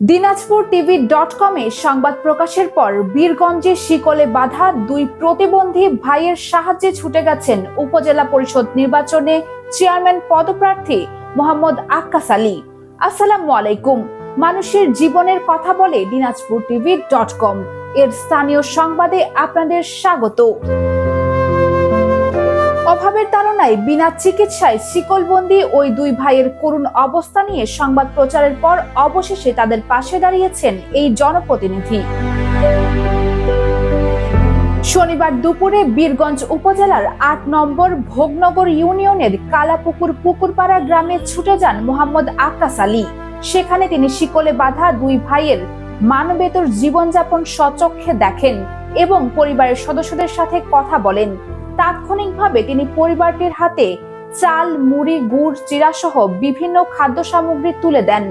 দিনাজপুর টিভি.কমে সংবাদ প্রকাশের পর বীরগঞ্জে শিকলে বাঁধা দুই প্রতিবন্ধী ভাইয়ের সাহায্যে ছুটে গেছেন উপজেলা পরিষদ নির্বাচনে চেয়ারম্যান পদপ্রার্থী মোহাম্মদ আক্কাস আলী। আসসালামু আলাইকুম। মানুষের জীবনের কথা বলে দিনাজপুর টিভি.কম এর স্থানীয় সংবাদে আপনাদের স্বাগত। অভাবের তাড়নায় বিনা চিকিৎসায় শিকলবন্দি ওই দুই ভাইয়ের করুণ অবস্থা নিয়ে সংবাদ প্রচারের পর অবশেষে তাদের পাশে দাঁড়িয়েছেন এই জনপ্রতিনিধি। শনিবার দুপুরে বীরগঞ্জ উপজেলার ৮ নম্বর ভোগনগর ইউনিয়নের কালাপুকুর পুকুরপাড়া গ্রামে ছুটে যান মোহাম্মদ আক্কাস আলী। সেখানে তিনি শিকলে বাঁধা দুই ভাইয়ের মানবেতর জীবনযাপন স্বচক্ষে দেখেন এবং পরিবারের সদস্যদের সাথে কথা বলেন। তাৎক্ষণিকভাবে তিনি পরিবারটির হাতে চাল, মুড়ি, গুড়, চিড়া সহ বিভিন্ন খাদ্য সামগ্রী তুলে দেন।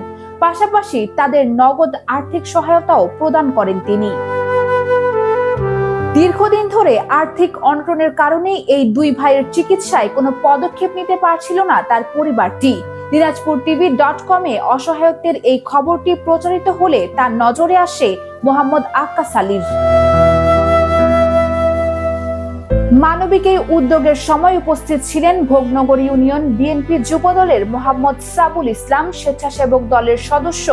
পাশাপাশি তাদের নগদ আর্থিক সহায়তাও প্রদান করেন তিনি। দীর্ঘদিন ধরে আর্থিক অনটনের কারণে এই দুই ভাইয়ের চিকিৎসায় কোনো পদক্ষেপ নিতে পারছিল না তার পরিবারটি। দিনাজপুর টিভি.কমে অসহায়ত্বের এই খবরটি প্রচারিত হলে তার নজরে আসে মোহাম্মদ আক্কাস আলীর। মানবিক এই উদ্যোগের সময় উপস্থিত ছিলেন ভোগনগর ইউনিয়ন বিএনপি যুবদলের মোহাম্মদ সাবুল ইসলাম, স্বেচ্ছাসেবক দলের সদস্য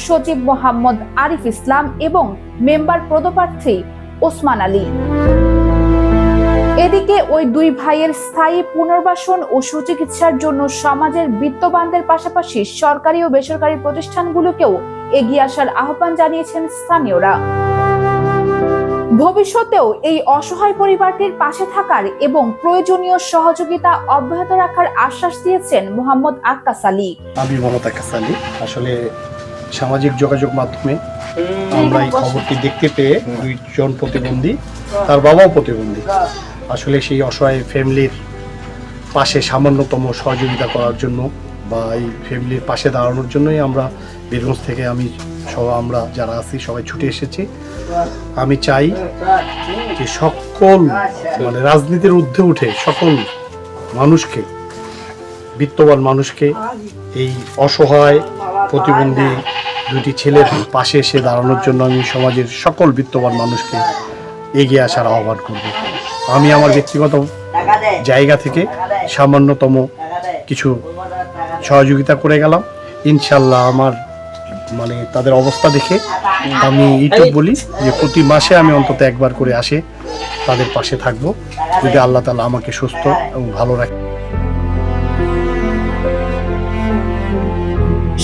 সচিব মোহাম্মদ আরিফ ইসলাম এবং মেম্বার পদপ্রার্থী ওসমান আলী। এদিকে ওই দুই ভাইয়ের স্থায়ী পুনর্বাসন ও সুচিকিৎসার জন্য সমাজের বিত্তবানদের পাশাপাশি সরকারি ও বেসরকারি প্রতিষ্ঠানগুলোকেও এগিয়ে আসার আহ্বান জানিয়েছেন স্থানীয়রা। ভবিষ্যতেও এই অসহায় পরিবারটির পাশে থাকার এবং প্রয়োজনীয় সহযোগিতা অব্যাহত রাখার আশ্বাস দিয়েছেন মোহাম্মদ আক্কাস আলী। আমি মোহাম্মদ আক্কাস আলী। আসলে সামাজিক যোগাযোগ মাধ্যমে আমরা এই খবরটি দেখতে পেয়ে দুইজন প্রতিবন্ধী, তার বাবাও প্রতিবন্ধী, আসলে সেই অসহায় ফ্যামিলির পাশে সামান্যতম সহযোগিতা করার জন্য বা এই ফ্যামিলির পাশে দাঁড়ানোর জন্যই আমরা বীরগঞ্জ থেকে আমরা যারা আছি সবাই ছুটে এসেছি। আমি চাই যে সকল রাজনীতির ঊর্ধ্বে উঠে সকল মানুষকে, বিত্তবান মানুষকে এই অসহায় প্রতিবন্ধী দুটি ছেলের পাশে এসে দাঁড়ানোর জন্য আমি সমাজের সকল বিত্তবান মানুষকে এগিয়ে আসার আহ্বান করব। আমি আমার ব্যক্তিগত জায়গা থেকে সামান্যতম কিছু সহযোগিতা করে গেলাম। ইনশাল্লাহ আমার তাদের অবস্থা দেখে আমি এইটুকু বলি যে প্রতি মাসে আমি অন্তত একবার করে আসে তাদের পাশে থাকবো, যদি আল্লাহ তাআলা আমাকে সুস্থ এবং ভালো রাখে।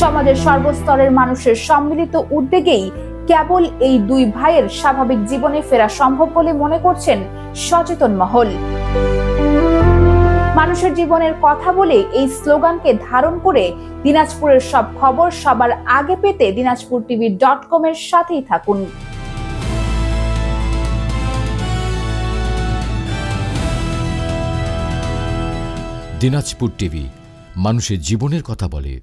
সমাজের সর্বস্তরের মানুষের সম্মিলিত উদ্যোগেই কেবল এই দুই ভাইয়ের স্বাভাবিক জীবনে ফেরা সম্ভব বলে মনে করছেন সচেতন মহল। মানুষের জীবনের কথা বলে এই স্লোগানকে ধারণ করে দিনাজপুরের সব খবর সবার আগে পেতে দিনাজপুর টিভি.কম এর সাথেই থাকুন। দিনাজপুর টিভি, মানুষের জীবনের কথা বলে।